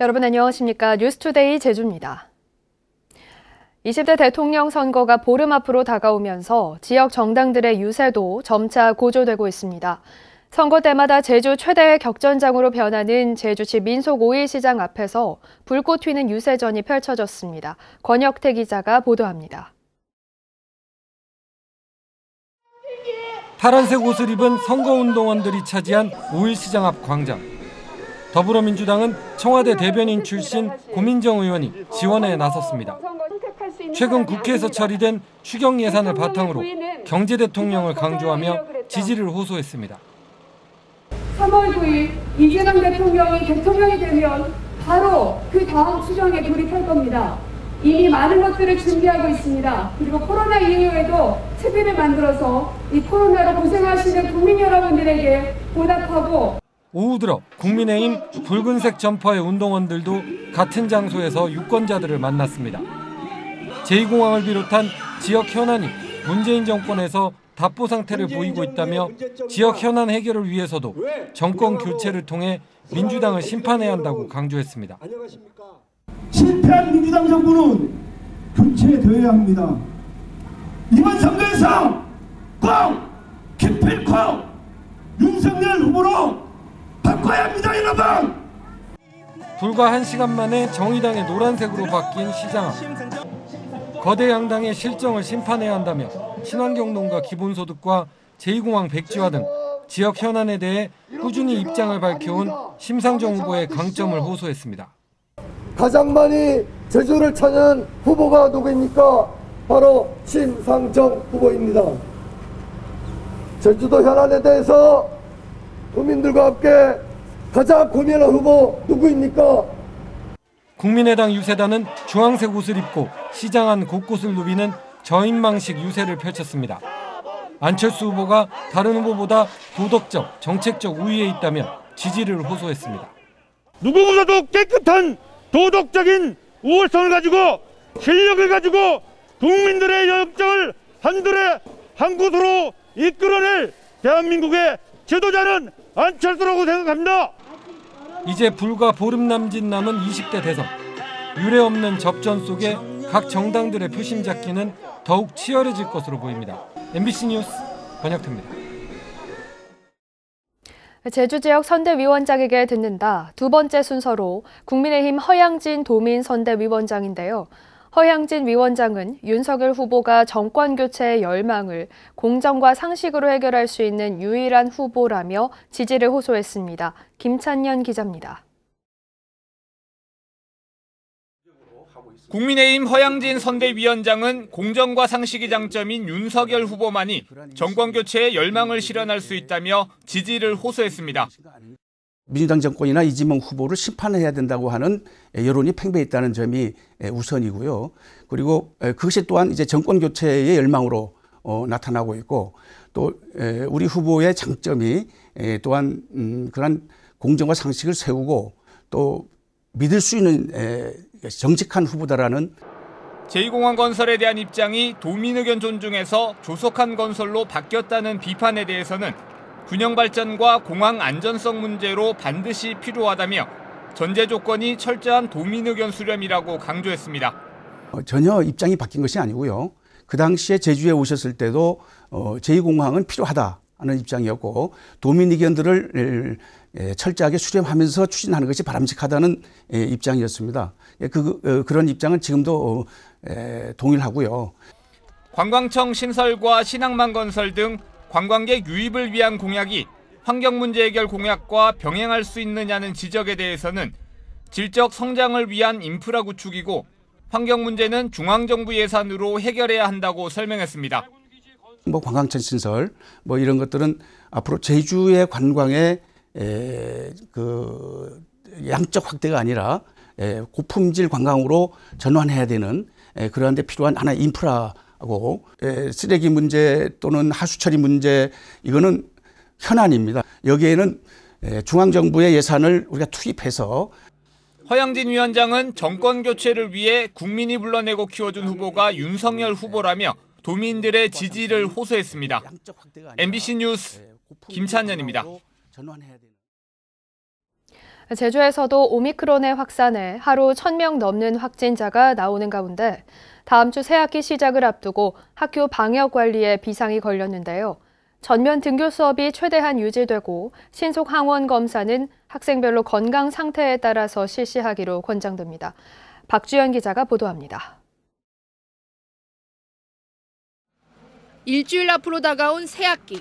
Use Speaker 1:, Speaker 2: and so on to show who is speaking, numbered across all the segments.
Speaker 1: 여러분 안녕하십니까? 뉴스투데이 제주입니다. 20대 대통령 선거가 보름 앞으로 다가오면서 지역 정당들의 유세도 점차 고조되고 있습니다. 선거 때마다 제주 최대의 격전장으로 변하는 제주시 민속 5일 시장 앞에서 불꽃 튀는 유세전이 펼쳐졌습니다. 권혁태 기자가 보도합니다.
Speaker 2: 파란색 옷을 입은 선거운동원들이 차지한 5일 시장 앞 광장. 더불어민주당은 청와대 대변인 출신 고민정 의원이 지원에 나섰습니다. 최근 국회에서 처리된 추경 예산을 바탕으로 경제 대통령을 강조하며 지지를 호소했습니다.
Speaker 3: 3월 9일 이재명 대통령이 대통령이 되면 바로 그 다음 추경에 돌입할 겁니다. 이미 많은 것들을 준비하고 있습니다. 그리고 코로나 이후에도 채비를 만들어서 이 코로나로 고생하시는 국민 여러분들에게 보답하고
Speaker 2: 오후 들어 국민의힘 붉은색 점퍼의 운동원들도 같은 장소에서 유권자들을 만났습니다. 제2공항을 비롯한 지역 현안이 문재인 정권에서 답보 상태를 보이고 있다며 지역 현안 해결을 위해서도 정권 교체를 통해 민주당을 심판해야 한다고 강조했습니다.
Speaker 4: 실패한 민주당 정부는 교체되어야 합니다. 이번 선거에서 꼭 기필코 윤석열 후보로 바꿔야 합니다, 여러분!
Speaker 2: 불과 1시간 만에 정의당의 노란색으로 바뀐 시장 앞. 거대 양당의 실정을 심판해야 한다며 친환경론과 기본소득과 제2공항 백지화 등 지역 현안에 대해 꾸준히 입장을 밝혀온 심상정 후보의 강점을 호소했습니다.
Speaker 5: 가장 많이 제주를 찾는 후보가 누구입니까? 바로 심상정 후보입니다. 제주도 현안에 대해서 국민들과 함께 가장 고민한 후보 누구입니까?
Speaker 2: 국민의당 유세단은 주황색 옷을 입고 시장 안 곳곳을 누비는 저인망식 유세를 펼쳤습니다. 안철수 후보가 다른 후보보다 도덕적, 정책적 우위에 있다며 지지를 호소했습니다.
Speaker 6: 누구보다도 깨끗한 도덕적인 우월성을 가지고 실력을 가지고 국민들의 열정을 한들에 한 곳으로 이끌어낼 대한민국의 지도자는 안철수라고 생각합니다.
Speaker 2: 이제 불과 보름 남짓 남은 20대 대선. 유례없는 접전 속에 각 정당들의 표심 잡기는 더욱 치열해질 것으로 보입니다. MBC 뉴스 권혁태입니다.
Speaker 1: 제주 지역 선대위원장에게 듣는다. 두 번째 순서로 국민의힘 허양진 도민 선대위원장인데요. 허양진 위원장은 윤석열 후보가 정권 교체의 열망을 공정과 상식으로 해결할 수 있는 유일한 후보라며 지지를 호소했습니다. 김찬년 기자입니다.
Speaker 7: 국민의힘 허양진 선대위원장은 공정과 상식이 장점인 윤석열 후보만이 정권 교체의 열망을 실현할 수 있다며 지지를 호소했습니다.
Speaker 8: 민주당 정권이나 이재명 후보를 심판해야 된다고 하는 여론이 팽배했다는 점이 우선이고요. 그리고 그것이 또한 이제 정권 교체의 열망으로 나타나고 있고 또 우리 후보의 장점이 또한 그런 공정과 상식을 세우고 또 믿을 수 있는 정직한 후보다라는
Speaker 7: 제2공항 건설에 대한 입장이 도민 의견 존중에서 조속한 건설로 바뀌었다는 비판에 대해서는 균형 발전과 공항 안전성 문제로 반드시 필요하다며 전제 조건이 철저한 도민 의견 수렴이라고 강조했습니다.
Speaker 8: 전혀 입장이 바뀐 것이 아니고요. 그 당시에 제주에 오셨을 때도 제2공항은 필요하다는 입장이었고 도민 의견들을 철저하게 수렴하면서 추진하는 것이 바람직하다는 입장이었습니다. 그런 입장은 지금도 동일하고요.
Speaker 7: 관광청 신설과 신항만 건설 등 관광객 유입을 위한 공약이 환경 문제 해결 공약과 병행할 수 있느냐는 지적에 대해서는 질적 성장을 위한 인프라 구축이고 환경 문제는 중앙정부 예산으로 해결해야 한다고 설명했습니다.
Speaker 8: 관광청 신설 이런 것들은 앞으로 제주의 관광의 그 양적 확대가 아니라 고품질 관광으로 전환해야 되는 그러한 데 필요한 하나의 인프라고 쓰레기 문제 또는 하수 처리 문제 이거는 현안입니다. 여기에는 중앙정부의 예산을 우리가 투입해서
Speaker 7: 허양진 위원장은 정권 교체를 위해 국민이 불러내고 키워준 후보가 윤석열 후보라며 도민들의 지지를 호소했습니다. MBC 뉴스 김찬년입니다.
Speaker 1: 제주에서도 오미크론의 확산에 하루 1,000명 넘는 확진자가 나오는 가운데 다음 주 새학기 시작을 앞두고 학교 방역 관리에 비상이 걸렸는데요. 전면 등교 수업이 최대한 유지되고 신속 항원 검사는 학생별로 건강 상태에 따라서 실시하기로 권장됩니다. 박주연 기자가 보도합니다.
Speaker 9: 일주일 앞으로 다가온 새학기.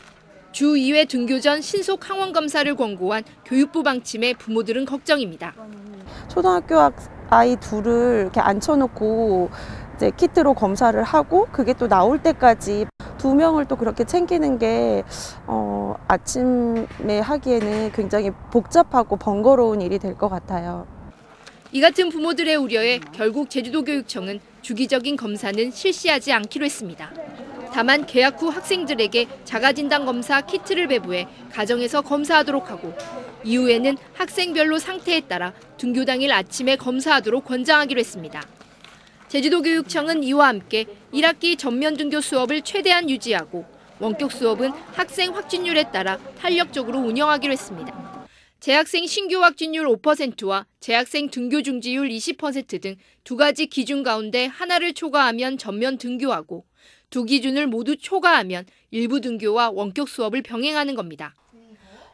Speaker 9: 주 2회 등교 전 신속 항원 검사를 권고한 교육부 방침에 부모들은 걱정입니다.
Speaker 10: 초등학교 아이 둘을 이렇게 앉혀놓고 이제 키트로 검사를 하고 그게 또 나올 때까지 2명을 또 그렇게 챙기는 게 아침에 하기에는 굉장히 복잡하고 번거로운 일이 될 것 같아요.
Speaker 9: 이 같은 부모들의 우려에 결국 제주도교육청은 주기적인 검사는 실시하지 않기로 했습니다. 다만 개학 후 학생들에게 자가진단 검사 키트를 배부해 가정에서 검사하도록 하고 이후에는 학생별로 상태에 따라 등교 당일 아침에 검사하도록 권장하기로 했습니다. 제주도교육청은 이와 함께 1학기 전면 등교 수업을 최대한 유지하고 원격 수업은 학생 확진율에 따라 탄력적으로 운영하기로 했습니다. 재학생 신규 확진율 5%와 재학생 등교 중지율 20% 등 두 가지 기준 가운데 하나를 초과하면 전면 등교하고 두 기준을 모두 초과하면 일부 등교와 원격 수업을 병행하는 겁니다.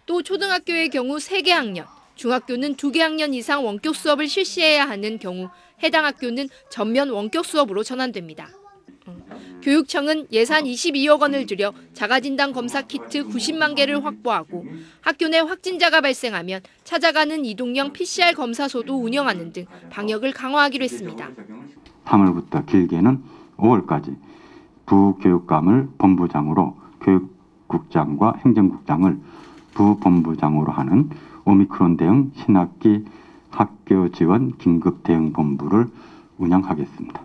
Speaker 9: 또 초등학교의 경우 3개 학년, 중학교는 2개 학년 이상 원격 수업을 실시해야 하는 경우 해당 학교는 전면 원격 수업으로 전환됩니다. 교육청은 예산 22억 원을 들여 자가진단 검사 키트 90만 개를 확보하고 학교 내 확진자가 발생하면 찾아가는 이동형 PCR 검사소도 운영하는 등 방역을 강화하기로 했습니다.
Speaker 11: 3월부터 길게는 5월까지 부교육감을 본부장으로 교육국장과 행정국장을 부본부장으로 하는 오미크론 대응 신학기 학교 지원 긴급 대응 본부를 운영하겠습니다.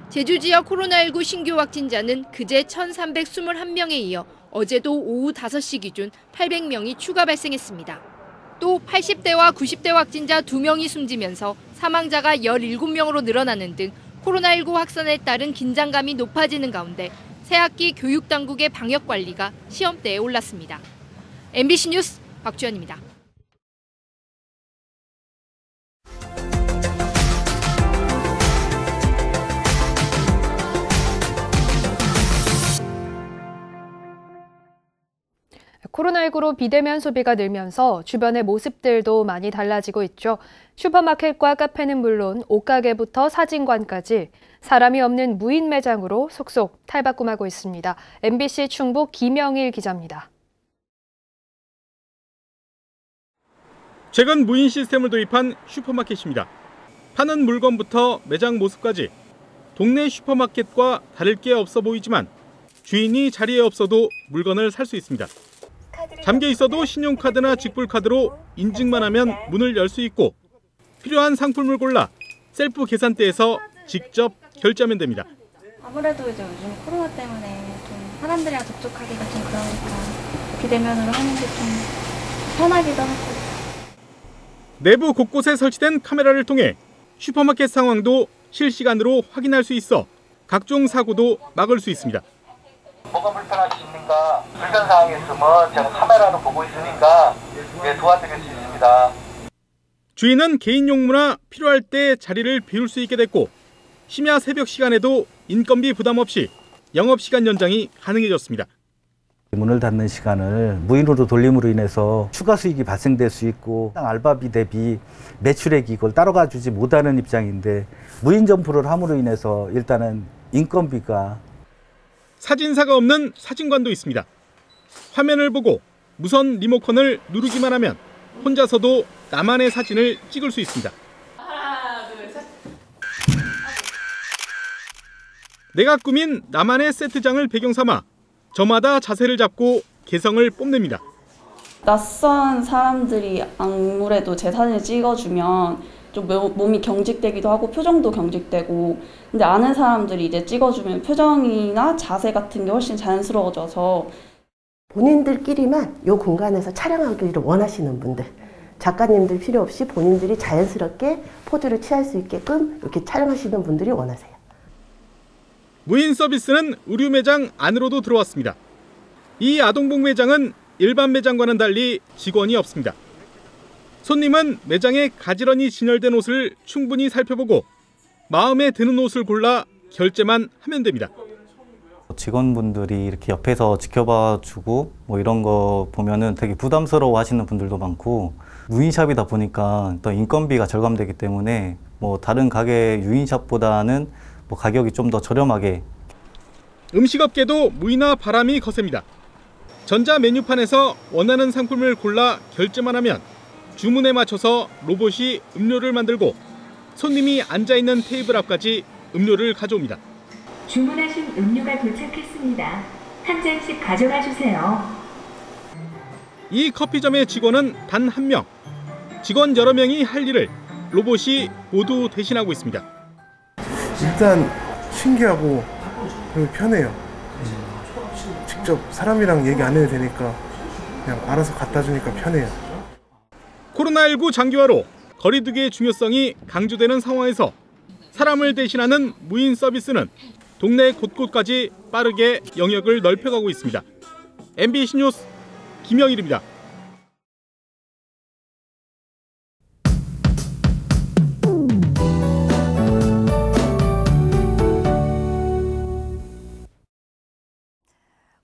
Speaker 9: 제주 지역 코로나19 신규 확진자는 그제 1,321명에 이어 어제도 오후 5시 기준 800명이 추가 발생했습니다. 또 80대와 90대 확진자 2명이 숨지면서 사망자가 17명으로 늘어나는 등 코로나19 확산에 따른 긴장감이 높아지는 가운데 새학기 교육당국의 방역 관리가 시험대에 올랐습니다. MBC 뉴스 박주연입니다.
Speaker 1: 코로나19로 비대면 소비가 늘면서 주변의 모습들도 많이 달라지고 있죠. 슈퍼마켓과 카페는 물론 옷가게부터 사진관까지 사람이 없는 무인 매장으로 속속 탈바꿈하고 있습니다. MBC 충북 김영일 기자입니다.
Speaker 12: 최근 무인 시스템을 도입한 슈퍼마켓입니다. 파는 물건부터 매장 모습까지 동네 슈퍼마켓과 다를 게 없어 보이지만 주인이 자리에 없어도 물건을 살 수 있습니다. 잠겨 있어도 신용카드나 직불카드로 인증만 하면 문을 열 수 있고 필요한 상품을 골라 셀프 계산대에서 직접 결제하면 됩니다.
Speaker 13: 아무래도 이제 요즘 코로나 때문에 좀 사람들이랑 접촉하기가 좀 그러니까 비대면으로 하는 게 좀 편하기도 하고.
Speaker 12: 내부 곳곳에 설치된 카메라를 통해 슈퍼마켓 상황도 실시간으로 확인할 수 있어 각종 사고도 막을 수 있습니다.
Speaker 14: 뭐가 불편하십니까? 불편 사항이 있으면 제가 카메라로 보고 있으니까 도와드릴 수 있습니다.
Speaker 12: 주인은 개인 용무나 필요할 때 자리를 비울 수 있게 됐고 심야 새벽 시간에도 인건비 부담 없이 영업시간 연장이 가능해졌습니다.
Speaker 15: 문을 닫는 시간을 무인으로 돌림으로 인해서 추가 수익이 발생될 수 있고 알바비 대비 매출액이 이걸 따라가 주지 못하는 입장인데 무인 점포를 함으로 인해서 일단은 인건비가
Speaker 12: 사진사가 없는 사진관도 있습니다. 화면을 보고 무선 리모컨을 누르기만 하면 혼자서도 나만의 사진을 찍을 수 있습니다.
Speaker 16: 하나, 둘, 셋.
Speaker 12: 내가 꾸민 나만의 세트장을 배경 삼아 저마다 자세를 잡고 개성을 뽐냅니다.
Speaker 17: 낯선 사람들이 아무래도 제 사진을 찍어주면 좀 몸이 경직되기도 하고 표정도 경직되고 근데 아는 사람들이 이제 찍어주면 표정이나 자세 같은 게 훨씬 자연스러워져서
Speaker 18: 본인들끼리만 이 공간에서 촬영하기를 원하시는 분들 작가님들 필요 없이 본인들이 자연스럽게 포즈를 취할 수 있게끔 이렇게 촬영하시는 분들이 원하세요.
Speaker 12: 무인 서비스는 의류 매장 안으로도 들어왔습니다. 이 아동복 매장은 일반 매장과는 달리 직원이 없습니다. 손님은 매장에 가지런히 진열된 옷을 충분히 살펴보고 마음에 드는 옷을 골라 결제만 하면 됩니다.
Speaker 15: 직원분들이 이렇게 옆에서 지켜봐주고 뭐 이런 거 보면은 되게 부담스러워 하시는 분들도 많고, 무인샵이다 보니까 또 인건비가 절감되기 때문에 뭐 다른 가게 유인샵보다는 뭐 가격이 좀 더 저렴하게.
Speaker 12: 음식업계도 무이나 바람이 거셉니다. 전자 메뉴판에서 원하는 상품을 골라 결제만 하면 주문에 맞춰서 로봇이 음료를 만들고 손님이 앉아있는 테이블 앞까지 음료를 가져옵니다.
Speaker 19: 주문하신 음료가 도착했습니다. 한 잔씩 가져가 주세요.
Speaker 12: 이 커피점의 직원은 단 한 명. 직원 여러 명이 할 일을 로봇이 모두 대신하고 있습니다.
Speaker 20: 일단 신기하고 그리고 편해요. 직접 사람이랑 얘기 안 해도 되니까 그냥 알아서 갖다 주니까 편해요.
Speaker 12: 코로나19 장기화로 거리두기의 중요성이 강조되는 상황에서 사람을 대신하는 무인 서비스는 동네 곳곳까지 빠르게 영역을 넓혀가고 있습니다. MBC 뉴스 김영일입니다.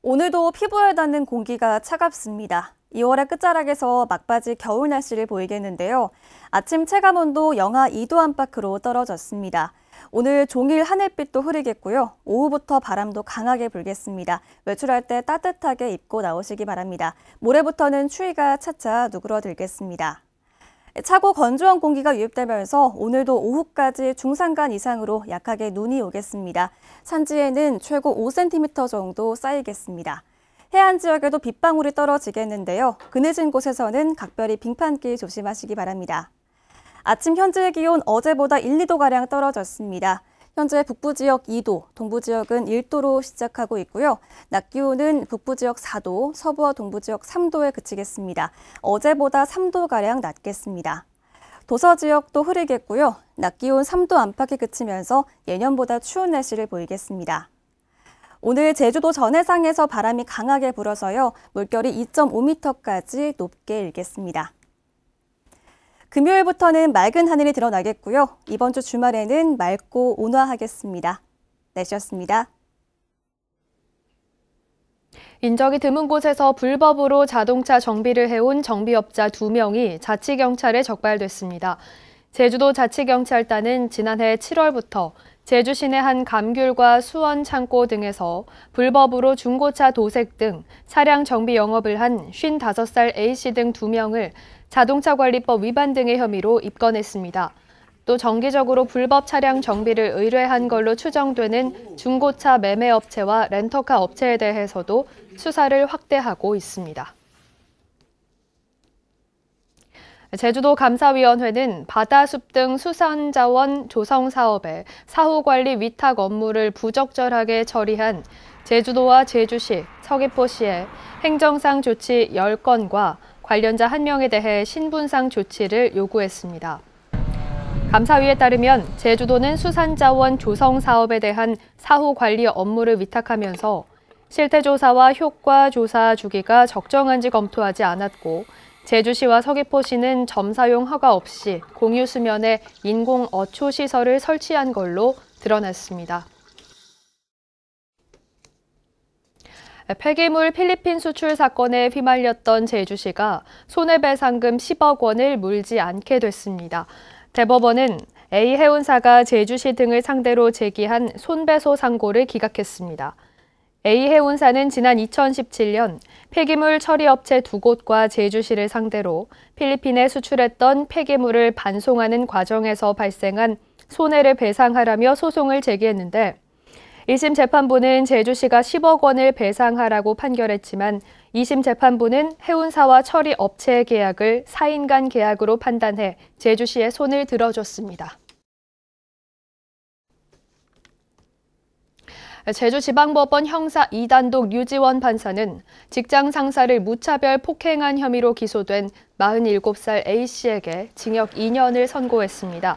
Speaker 21: 오늘도 피부에 닿는 공기가 차갑습니다. 2월의 끝자락에서 막바지 겨울 날씨를 보이겠는데요. 아침 체감온도 영하 2도 안팎으로 떨어졌습니다. 오늘 종일 하늘빛도 흐리겠고요. 오후부터 바람도 강하게 불겠습니다. 외출할 때 따뜻하게 입고 나오시기 바랍니다. 모레부터는 추위가 차차 누그러들겠습니다. 차고 건조한 공기가 유입되면서 오늘도 오후까지 중산간 이상으로 약하게 눈이 오겠습니다. 산지에는 최고 5cm 정도 쌓이겠습니다. 해안 지역에도 빗방울이 떨어지겠는데요. 그늘진 곳에서는 각별히 빙판길 조심하시기 바랍니다. 아침 현재 기온 어제보다 1, 2도가량 떨어졌습니다. 현재 북부 지역 2도, 동부 지역은 1도로 시작하고 있고요. 낮 기온은 북부 지역 4도, 서부와 동부 지역 3도에 그치겠습니다. 어제보다 3도가량 낮겠습니다. 도서 지역도 흐리겠고요. 낮 기온 3도 안팎에 그치면서 예년보다 추운 날씨를 보이겠습니다. 오늘 제주도 전해상에서 바람이 강하게 불어서요. 물결이 2.5m까지 높게 일겠습니다. 금요일부터는 맑은 하늘이 드러나겠고요. 이번 주 주말에는 맑고 온화하겠습니다. 날씨였습니다.
Speaker 1: 인적이 드문 곳에서 불법으로 자동차 정비를 해온 정비업자 2명이 자치경찰에 적발됐습니다. 제주도 자치경찰단은 지난해 7월부터 제주 시내 한 감귤과 수원 창고 등에서 불법으로 중고차 도색 등 차량 정비 영업을 한 55살 A씨 등 2명을 자동차관리법 위반 등의 혐의로 입건했습니다. 또 정기적으로 불법 차량 정비를 의뢰한 걸로 추정되는 중고차 매매업체와 렌터카 업체에 대해서도 수사를 확대하고 있습니다. 제주도 감사위원회는 바다숲 등 수산자원 조성 사업에 사후관리 위탁 업무를 부적절하게 처리한 제주도와 제주시, 서귀포시의 행정상 조치 10건과 관련자 1명에 대해 신분상 조치를 요구했습니다. 감사위에 따르면 제주도는 수산자원 조성 사업에 대한 사후관리 업무를 위탁하면서 실태조사와 효과조사 주기가 적정한지 검토하지 않았고 제주시와 서귀포시는 점사용 허가 없이 공유 수면에 인공 어초 시설을 설치한 걸로 드러났습니다. 폐기물 필리핀 수출 사건에 휘말렸던 제주시가 손해배상금 10억 원을 물지 않게 됐습니다. 대법원은 A 해운사가 제주시 등을 상대로 제기한 손배소 상고를 기각했습니다. A 해운사는 지난 2017년 폐기물 처리업체 2곳과 제주시를 상대로 필리핀에 수출했던 폐기물을 반송하는 과정에서 발생한 손해를 배상하라며 소송을 제기했는데 1심 재판부는 제주시가 10억 원을 배상하라고 판결했지만 2심 재판부는 해운사와 처리업체의 계약을 4인간 계약으로 판단해 제주시의 손을 들어줬습니다. 제주지방법원 형사 2단독 류지원 판사는 직장 상사를 무차별 폭행한 혐의로 기소된 47살 A씨에게 징역 2년을 선고했습니다.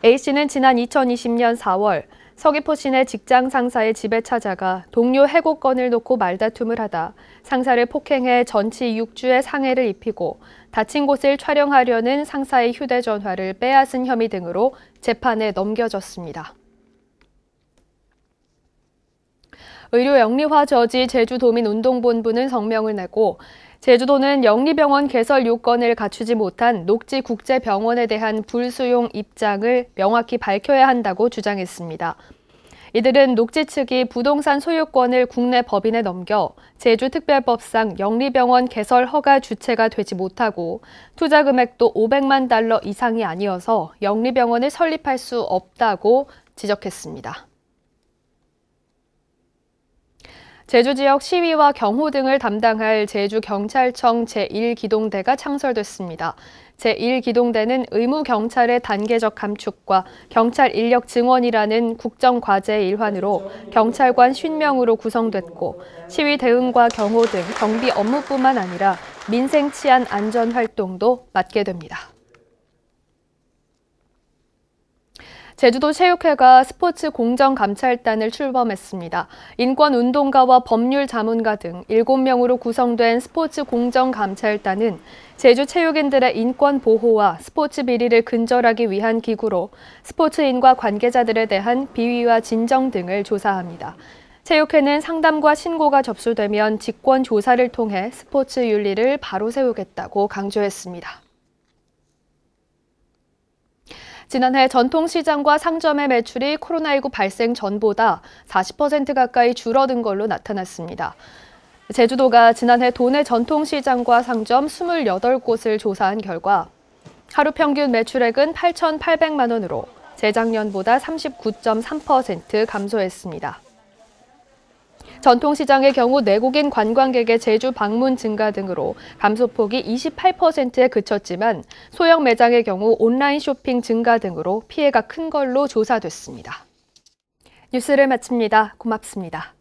Speaker 1: A씨는 지난 2020년 4월 서귀포 시내 직장 상사의 집에 찾아가 동료 해고 건을 놓고 말다툼을 하다 상사를 폭행해 전치 6주의 상해를 입히고 다친 곳을 촬영하려는 상사의 휴대전화를 빼앗은 혐의 등으로 재판에 넘겨졌습니다. 의료 영리화 저지 제주도민운동본부는 성명을 내고 제주도는 영리병원 개설 요건을 갖추지 못한 녹지국제병원에 대한 불수용 입장을 명확히 밝혀야 한다고 주장했습니다. 이들은 녹지 측이 부동산 소유권을 국내 법인에 넘겨 제주특별법상 영리병원 개설 허가 주체가 되지 못하고 투자 금액도 $500만 이상이 아니어서 영리병원을 설립할 수 없다고 지적했습니다. 제주 지역 시위와 경호 등을 담당할 제주경찰청 제1기동대가 창설됐습니다. 제1기동대는 의무경찰의 단계적 감축과 경찰 인력 증원이라는 국정과제의 일환으로 경찰관 50명으로 구성됐고 시위 대응과 경호 등 경비 업무뿐만 아니라 민생 치안 안전 활동도 맡게 됩니다. 제주도 체육회가 스포츠 공정감찰단을 출범했습니다. 인권운동가와 법률자문가 등 7명으로 구성된 스포츠 공정감찰단은 제주 체육인들의 인권 보호와 스포츠 비리를 근절하기 위한 기구로 스포츠인과 관계자들에 대한 비위와 진정 등을 조사합니다. 체육회는 상담과 신고가 접수되면 직권 조사를 통해 스포츠 윤리를 바로 세우겠다고 강조했습니다. 지난해 전통시장과 상점의 매출이 코로나19 발생 전보다 40% 가까이 줄어든 걸로 나타났습니다. 제주도가 지난해 도내 전통시장과 상점 28곳을 조사한 결과 하루 평균 매출액은 8,800만 원으로 재작년보다 39.3% 감소했습니다. 전통시장의 경우 내국인 관광객의 제주 방문 증가 등으로 감소폭이 28%에 그쳤지만 소형 매장의 경우 온라인 쇼핑 증가 등으로 피해가 큰 걸로 조사됐습니다. 뉴스를 마칩니다. 고맙습니다.